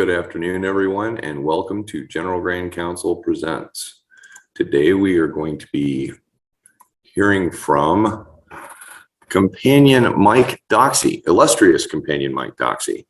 Good afternoon, everyone, and welcome to General Grand Council Presents. Today we are going to be hearing from Companion Mike Doxsee, Illustrious Companion Mike Doxsee,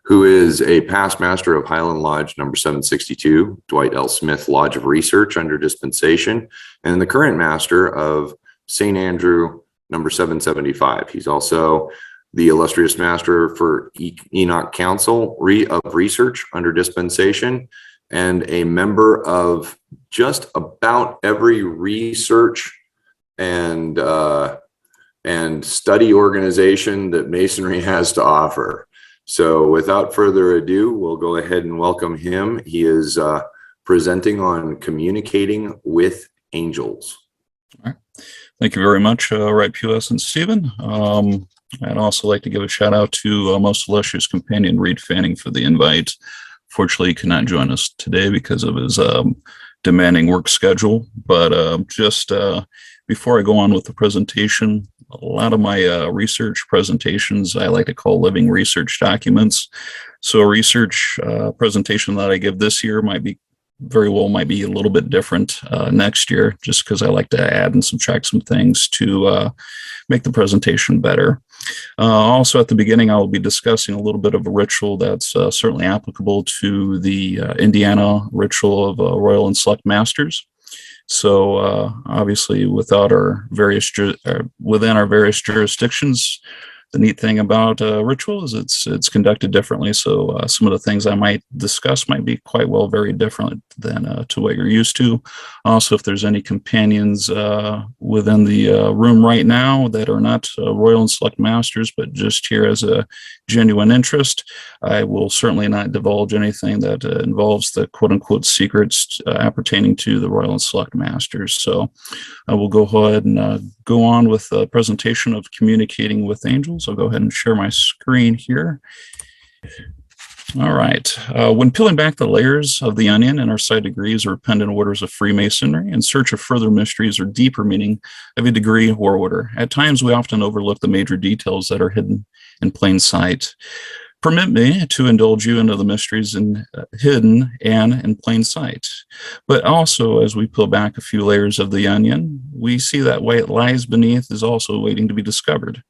who is a past master of Highland Lodge number 762, Dwight L. Smith Lodge of Research under dispensation, and the current master of St. Andrew number 775. He's also the illustrious master for Enoch Council of Research under dispensation, and a member of just about every research and study organization that Masonry has to offer. So without further ado, we'll go ahead and welcome him. He is presenting on communicating with angels. All right. Thank you very much, Right P.S. and Stephen. I'd also like to give a shout out to Most Illustrious Companion Reed Fanning for the invite. Fortunately, he could not join us today because of his demanding work schedule. But just before I go on with the presentation, a lot of my research presentations I like to call living research documents. So a research presentation that I give this year might be a little bit different next year, just because I like to add and subtract some things to make the presentation better. Also at the beginning, I will be discussing a little bit of a ritual that's certainly applicable to the Indiana ritual of Royal and Select Masters. So obviously within our various jurisdictions, the neat thing about ritual is it's conducted differently. So some of the things I might discuss might be quite well very different than to what you're used to. Also, if there's any companions within the room right now that are not Royal and Select Masters, but just here as a genuine interest, I will certainly not divulge anything that involves the quote-unquote secrets appertaining to the Royal and Select Masters. So I will go ahead and go on with the presentation of communicating with angels. I'll go ahead and share my screen here. All right. When peeling back the layers of the onion in our side degrees or pendant orders of Freemasonry in search of further mysteries or deeper meaning of a degree or order, at times we often overlook the major details that are hidden in plain sight. Permit me to indulge you into the mysteries hidden and in plain sight. But also, as we peel back a few layers of the onion, we see that what lies beneath is also waiting to be discovered.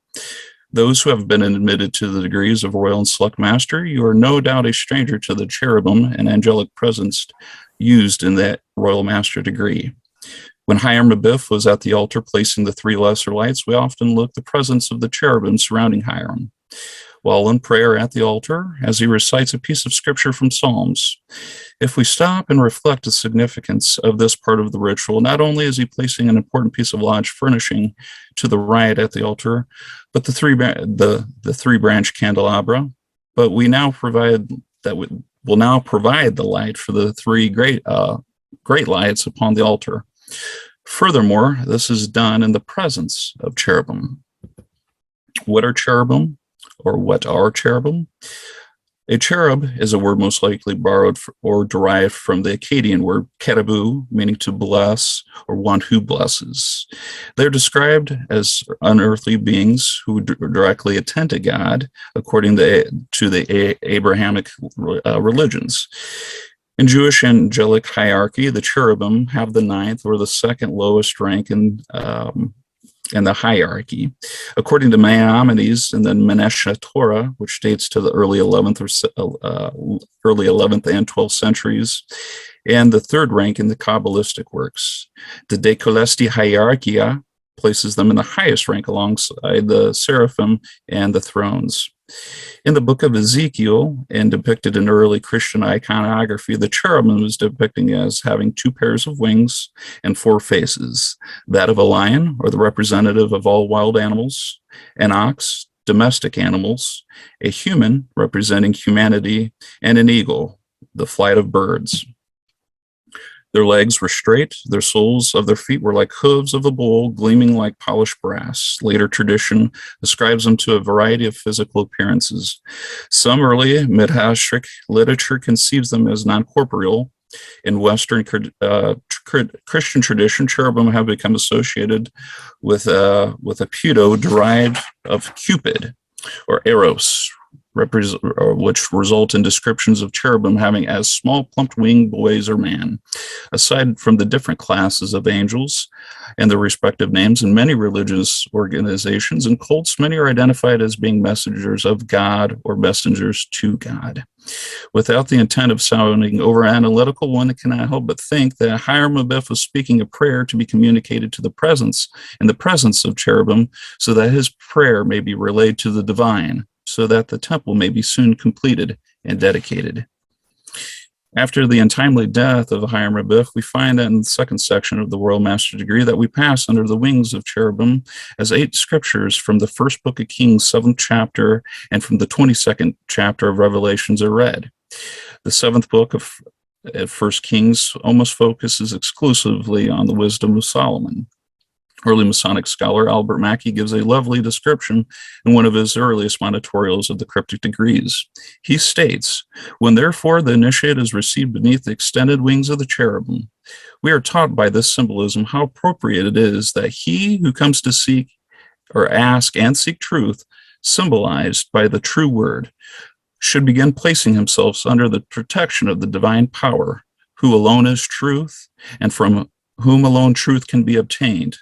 Those who have been admitted to the degrees of Royal and Select Master, you are no doubt a stranger to the cherubim and angelic presence used in that Royal Master degree. When Hiram Abiff was at the altar placing the three lesser lights, we often look the presence of the cherubim surrounding Hiram while in prayer at the altar as he recites a piece of scripture from Psalms. If we stop and reflect the significance of this part of the ritual, not only is he placing an important piece of lodge furnishing to the right at the altar, but the three-branch candelabra, but we now provide will now provide the light for the three great lights upon the altar. Furthermore, this is done in the presence of cherubim. What are cherubim? Or what are cherubim? A cherub is a word most likely borrowed or derived from the Akkadian word kerabu, meaning to bless or one who blesses. They're described as unearthly beings who directly attend to God, according to the Abrahamic religions. In Jewish angelic hierarchy, the cherubim have the ninth or the second lowest rank in the hierarchy. According to Maimonides in the Menashe Torah, which dates to the early 11th and 12th centuries, and the third rank in the Kabbalistic works. The Decolesti Hierarchia places them in the highest rank alongside the seraphim and the thrones. In the book of Ezekiel, and depicted in early Christian iconography, the cherubim is depicted as having two pairs of wings and four faces, that of a lion, or the representative of all wild animals, an ox, domestic animals, a human, representing humanity, and an eagle, the flight of birds. Their legs were straight, their soles of their feet were like hooves of a bull, gleaming like polished brass. Later tradition ascribes them to a variety of physical appearances. Some early Midrashic literature conceives them as non-corporeal. In Western Christian tradition, cherubim have become associated with a pedo derived of Cupid, or Eros, which result in descriptions of cherubim having as small plump winged boys or man. Aside from the different classes of angels and their respective names in many religious organizations and cults, many are identified as being messengers of God or messengers to God. Without the intent of sounding over analytical, one cannot help but think that Hiram Abiff was speaking a prayer to be communicated to the presence of cherubim, so that his prayer may be relayed to the divine, so that the temple may be soon completed and dedicated. After the untimely death of Hiram Abiff, we find that in the second section of the Royal Master Degree that we pass under the wings of cherubim as 8 scriptures from the first book of Kings, 7th chapter, and from the 22nd chapter of Revelations are read. The 7th book of First Kings almost focuses exclusively on the wisdom of Solomon. Early Masonic scholar Albert Mackey gives a lovely description in one of his earliest monitorials of the cryptic degrees. He states, "When therefore the initiate is received beneath the extended wings of the cherubim, we are taught by this symbolism how appropriate it is that he who comes to seek or ask and seek truth, symbolized by the true word, should begin placing himself under the protection of the divine power, who alone is truth, and from whom alone truth can be obtained."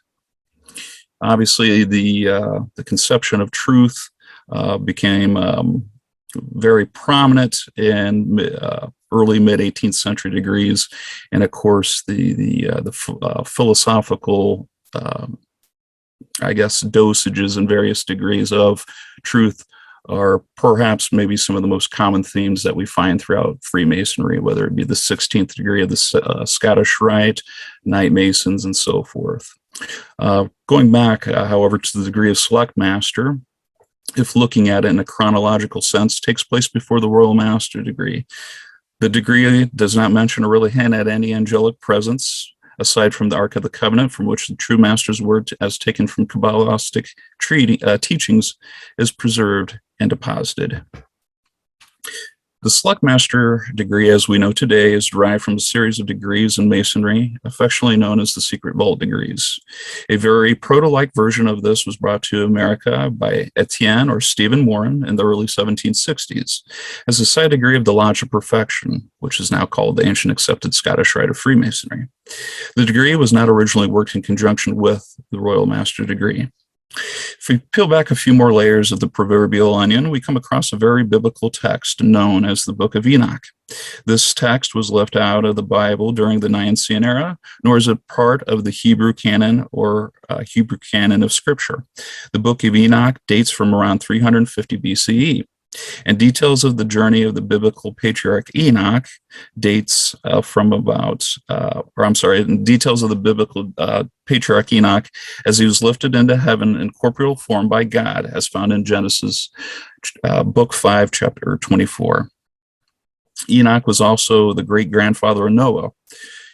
Obviously, the conception of truth became very prominent in early mid 18th century degrees, and of course the philosophical, dosages and various degrees of truth are perhaps maybe some of the most common themes that we find throughout Freemasonry, whether it be the 16th degree of the Scottish Rite, Knight Masons, and so forth. Going back, however, to the degree of Select Master, if looking at it in a chronological sense, takes place before the Royal Master Degree. The degree does not mention or really hint at any angelic presence, aside from the Ark of the Covenant, from which the true Master's word, as taken from Kabbalistic teachings, is preserved and deposited. The Select Master Degree, as we know today, is derived from a series of degrees in Masonry, affectionately known as the Secret Vault Degrees. A very proto-like version of this was brought to America by Etienne or Stephen Warren in the early 1760s as a side degree of the Lodge of Perfection, which is now called the Ancient Accepted Scottish Rite of Freemasonry. The degree was not originally worked in conjunction with the Royal Master Degree. If we peel back a few more layers of the proverbial onion, we come across a very biblical text known as the Book of Enoch. This text was left out of the Bible during the Nicene era, nor is it part of the Hebrew canon or Hebrew canon of Scripture. The Book of Enoch dates from around 350 BCE. And details of the journey of the biblical patriarch Enoch dates from about, details of the biblical patriarch Enoch as he was lifted into heaven in corporeal form by God, as found in Genesis book 5, chapter 24. Enoch was also the great-grandfather of Noah.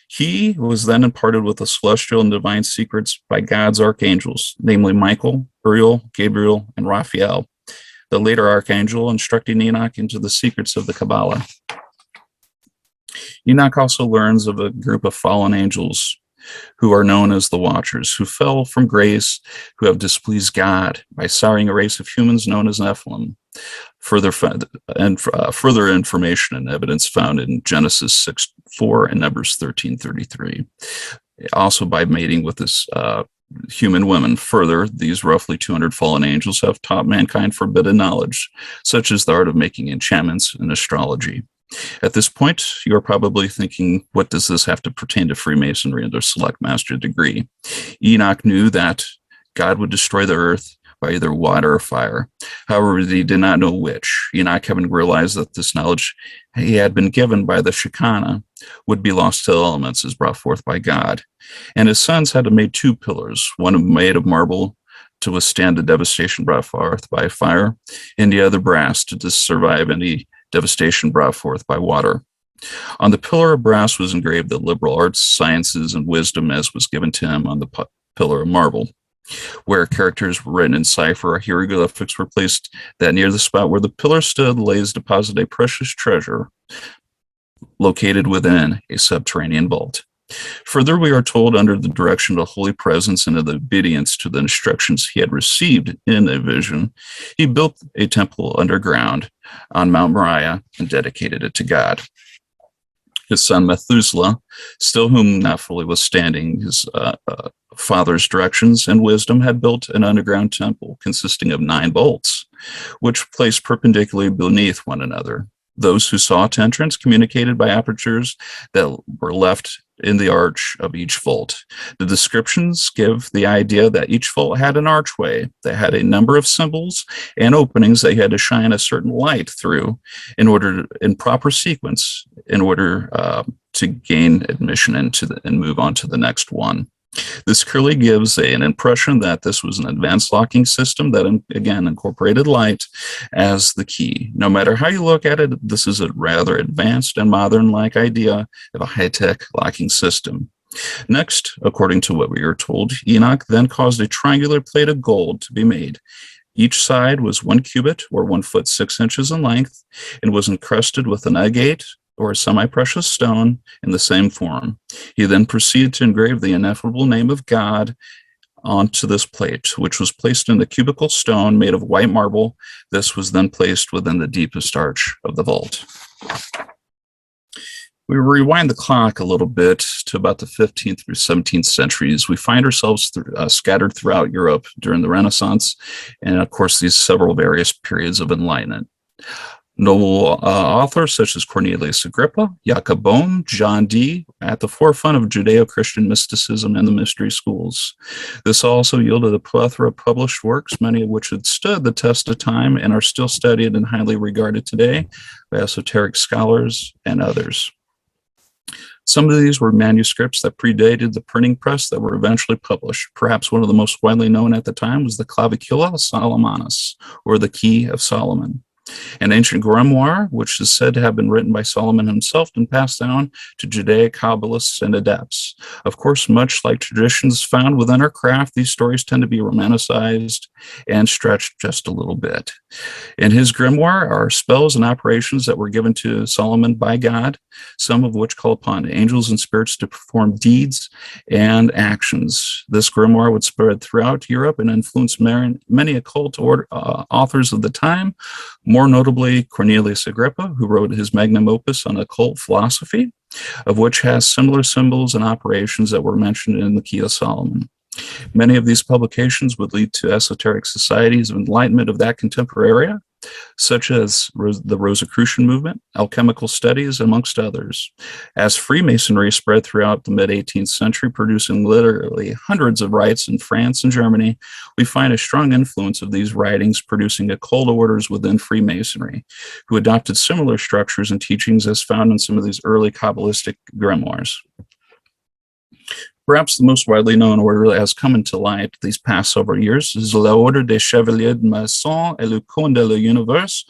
He was then imparted with the celestial and divine secrets by God's archangels, namely Michael, Uriel, Gabriel, and Raphael, the later archangel instructing Enoch into the secrets of the Kabbalah. Enoch also learns of a group of fallen angels who are known as the Watchers, who fell from grace, who have displeased God by souring a race of humans known as Nephilim. Further information and evidence found in Genesis 6:4 and Numbers 13:33. Also by mating with this human women. Further, these roughly 200 fallen angels have taught mankind forbidden knowledge, such as the art of making enchantments and astrology. At this point, you are probably thinking, what does this have to pertain to Freemasonry and their Select Master Degree? Enoch knew that God would destroy the earth by either water or fire. However, he did not know which. Enoch, having realized that this knowledge he had been given by the Shekinah would be lost to the elements as brought forth by God. And his sons had to make 2 pillars, one made of marble to withstand the devastation brought forth by fire, and the other brass to survive any devastation brought forth by water. On the pillar of brass was engraved the liberal arts, sciences, and wisdom as was given to him on the pillar of marble. Where characters were written in cipher, hieroglyphics were placed that near the spot where the pillar stood lays deposited a precious treasure located within a subterranean vault. Further, we are told under the direction of the Holy Presence and of the obedience to the instructions he had received in a vision, he built a temple underground on Mount Moriah and dedicated it to God. His son Methuselah, still whom not fully withstanding his father's directions and wisdom, had built an underground temple consisting of 9 bolts, which placed perpendicularly beneath one another. Those who saw its entrance communicated by apertures that were left in the arch of each vault. The descriptions give the idea that each vault had an archway that had a number of symbols and openings that you had to shine a certain light through in proper sequence in order to gain admission and move on to the next one. This clearly gives an impression that this was an advanced locking system that, again, incorporated light as the key. No matter how you look at it, this is a rather advanced and modern-like idea of a high-tech locking system. Next, according to what we are told, Enoch then caused a triangular plate of gold to be made. Each side was 1 cubit, or 1 foot 6 inches in length, and was encrusted with an agate, or a semi-precious stone, in the same form. He then proceeded to engrave the ineffable name of God onto this plate, which was placed in the cubical stone made of white marble. This was then placed within the deepest arch of the vault. We rewind the clock a little bit to about the 15th through 17th centuries. We find ourselves scattered throughout Europe during the Renaissance, and of course, these several various periods of enlightenment. Noble authors such as Cornelius Agrippa, Jacob Boehme, John Dee, at the forefront of Judeo-Christian mysticism and the mystery schools. This also yielded a plethora of published works, many of which had stood the test of time and are still studied and highly regarded today by esoteric scholars and others. Some of these were manuscripts that predated the printing press that were eventually published. Perhaps one of the most widely known at the time was the Clavicula Solomonis, or the Key of Solomon, an ancient grimoire which is said to have been written by Solomon himself and passed down to Judaic Kabbalists and adepts. Of course, much like traditions found within our craft, these stories tend to be romanticized and stretched just a little bit. In his grimoire are spells and operations that were given to Solomon by God, some of which call upon angels and spirits to perform deeds and actions. This grimoire would spread throughout Europe and influence many occult authors of the time, more notably Cornelius Agrippa, who wrote his magnum opus on occult philosophy, of which has similar symbols and operations that were mentioned in the Key of Solomon. Many of these publications would lead to esoteric societies of enlightenment of that contemporary era, such as the Rosicrucian movement, alchemical studies, amongst others. As Freemasonry spread throughout the mid-18th century, producing literally hundreds of rites in France and Germany, we find a strong influence of these writings producing occult orders within Freemasonry, who adopted similar structures and teachings as found in some of these early Kabbalistic grimoires. Perhaps the most widely known order that has come into light these past several years is l'Ordre des Chevaliers de Maçon et le Comte de l'Univers,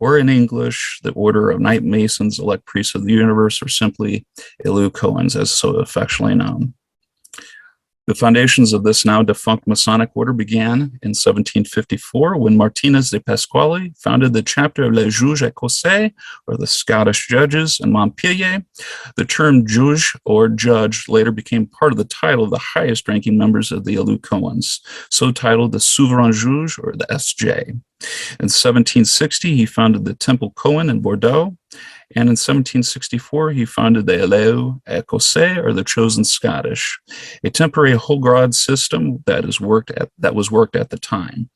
or in English, the Order of Knight Masons, Elect Priests of the Universe, or simply Cohens, as so affectionately known. The foundations of this now defunct Masonic order began in 1754 when Martinez de Pasquale founded the chapter of Les Juges Écossais, or the Scottish Judges, in Montpellier. The term juge or judge later became part of the title of the highest ranking members of the Cohens, so titled the Souverain Juge, or the SJ. In 1760, he founded the Temple Cohen in Bordeaux. And in 1764, he founded the Eleu Écossais, or the Chosen Scottish, a temporary whole grade system that was worked at the time.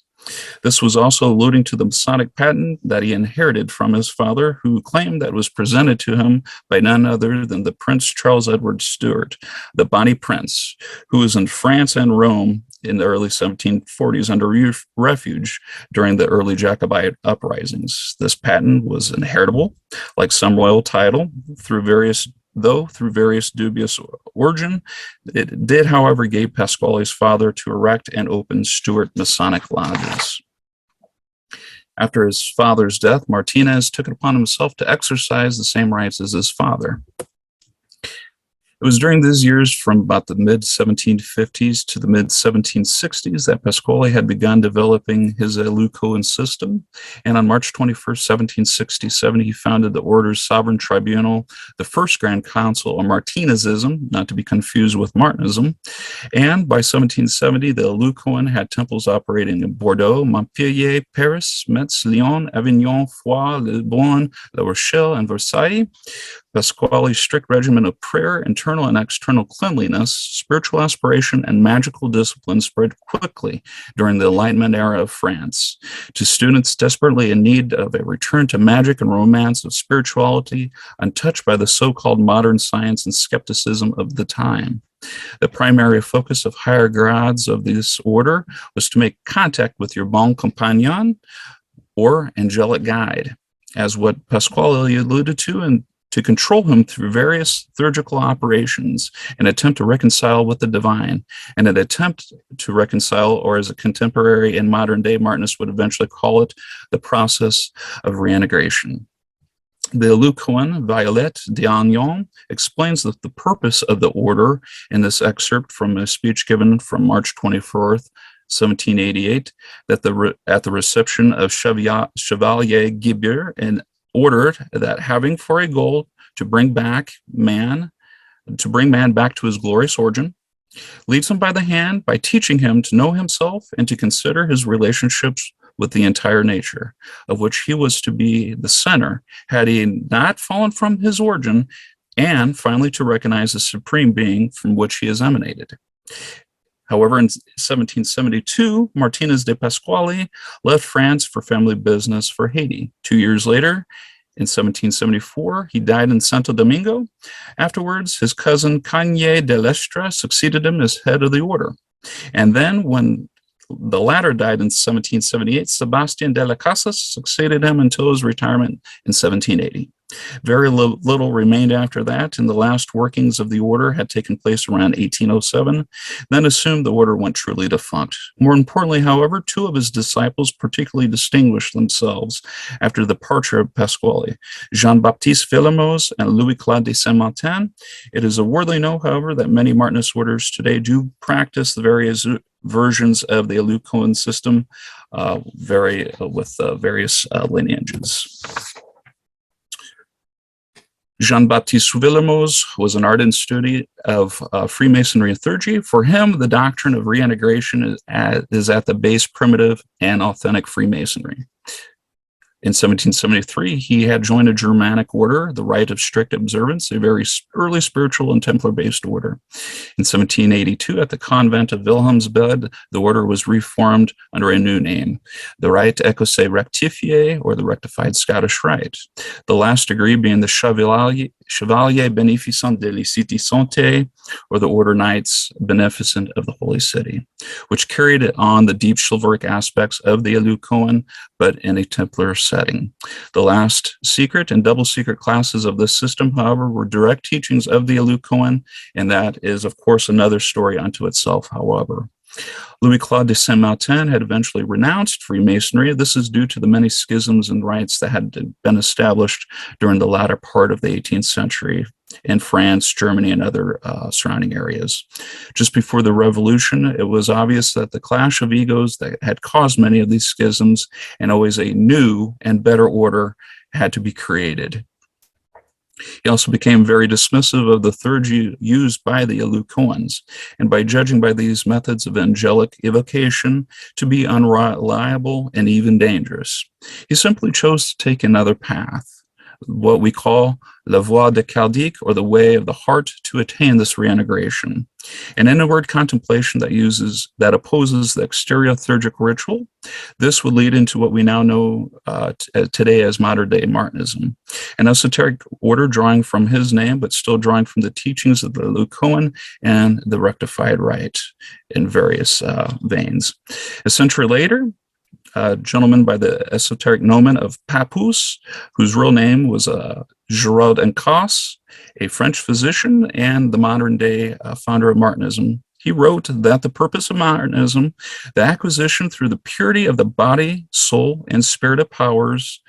This was also alluding to the Masonic patent that he inherited from his father, who claimed that it was presented to him by none other than the Prince Charles Edward Stuart, the Bonnie Prince, who was in France and Rome in the early 1740s under refuge during the early Jacobite uprisings. This patent was inheritable, like some royal title, through various dubious origin. It did, however, give Pasquale's father to erect and open Stuart Masonic lodges. After his father's death, Martinez took it upon himself to exercise the same rights as his father. It was during these years from about the mid-1750s to the mid-1760s that Pasquale had begun developing his Eleucoan system. And on March 21st, 1767, he founded the order's sovereign tribunal, the First Grand Council, or Martinezism, not to be confused with Martinism. And by 1770, the Eleucoan had temples operating in Bordeaux, Montpellier, Paris, Metz, Lyon, Avignon, Foix, Lisbonne, La Rochelle, and Versailles. Pasquale's strict regimen of prayer, internal and external cleanliness, spiritual aspiration, and magical discipline spread quickly during the Enlightenment era of France to students desperately in need of a return to magic and romance of spirituality, untouched by the so-called modern science and skepticism of the time. The primary focus of higher grads of this order was to make contact with your bon compagnon, or angelic guide, as what Pasquale alluded to, and to control him through various liturgical operations, an attempt to reconcile with the divine, and an attempt to reconcile, or as a contemporary and modern day Martinists would eventually call it, the process of reintegration. The Eleucoan Violette d'Agnon explains that the purpose of the order in this excerpt from a speech given from March 24th, 1788, that at the reception of Chevalier Guibert, and ordered that having for a goal to bring man back to his glorious origin, leads him by the hand by teaching him to know himself and to consider his relationships with the entire nature, of which he was to be the center, had he not fallen from his origin, and finally to recognize the supreme being from which he has emanated. However, in 1772, Martinez de Pasquale left France for family business for Haiti. 2 years later, in 1774, he died in Santo Domingo. Afterwards, his cousin Cagné de Lestre succeeded him as head of the order. And then, when the latter died in 1778, Sebastian de la Casas succeeded him until his retirement in 1780. Very little remained after that, and the last workings of the order had taken place around 1807, then assumed the order went truly defunct. More importantly, however, two of his disciples particularly distinguished themselves after the departure of Pasquale, Jean-Baptiste Villermoz and Louis-Claude de Saint-Martin. It is a worthy note, however, that many Martinist orders today do practice the various versions of the Eleucoan system, with various lineages. Jean-Baptiste Villermoz was an ardent student of Freemasonry and theurgy. For him, the doctrine of reintegration is at the base primitive and authentic Freemasonry. In 1773, he had joined a Germanic order, the Rite of Strict Observance, a very early spiritual and Templar-based order. In 1782, at the convent of Wilhelmsbad, the order was reformed under a new name, the Rite Écossais Rectifié, or the Rectified Scottish Rite, the last degree being the Chevalier Beneficent de la Cité Sainte, or the Order Knights Beneficent of the Holy City, which carried on the deep chivalric aspects of the Eleucoan, but in a Templar setting. The last secret and double secret classes of this system, however, were direct teachings of the Eleucoan, and that is, of course, another story unto itself, however. Louis-Claude de Saint-Martin had eventually renounced Freemasonry. This is due to the many schisms and rites that had been established during the latter part of the 18th century in France, Germany, and other surrounding areas. Just before the revolution, it was obvious that the clash of egos that had caused many of these schisms, and always a new and better order had to be created. He also became very dismissive of the theurgy used by the Eleucoans, and by judging by these methods of angelic evocation to be unreliable and even dangerous. He simply chose to take another path, what we call la voie de Chaldique, or the way of the heart, to attain this reintegration. An inward contemplation that opposes the exterior theurgic ritual. This would lead into what we now know today as modern day Martinism, an esoteric order drawing from his name, but still drawing from the teachings of the Eleucoan and the rectified rite in various veins. A century later, a gentleman by the esoteric nomen of Papoose, whose real name was Giraud Encausse, a French physician and the modern day founder of Martinism. He wrote that the purpose of Martinism, the acquisition through the purity of the body, soul, and spirit of powers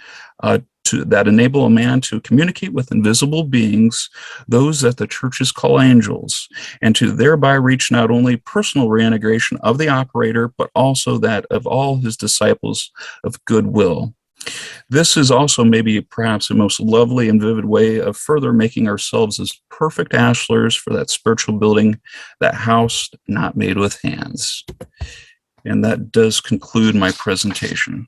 that enable a man to communicate with invisible beings, those that the churches call angels, and to thereby reach not only personal reintegration of the operator, but also that of all his disciples of goodwill. This is also maybe perhaps the most lovely and vivid way of further making ourselves as perfect ashlars for that spiritual building, that house not made with hands. And that does conclude my presentation.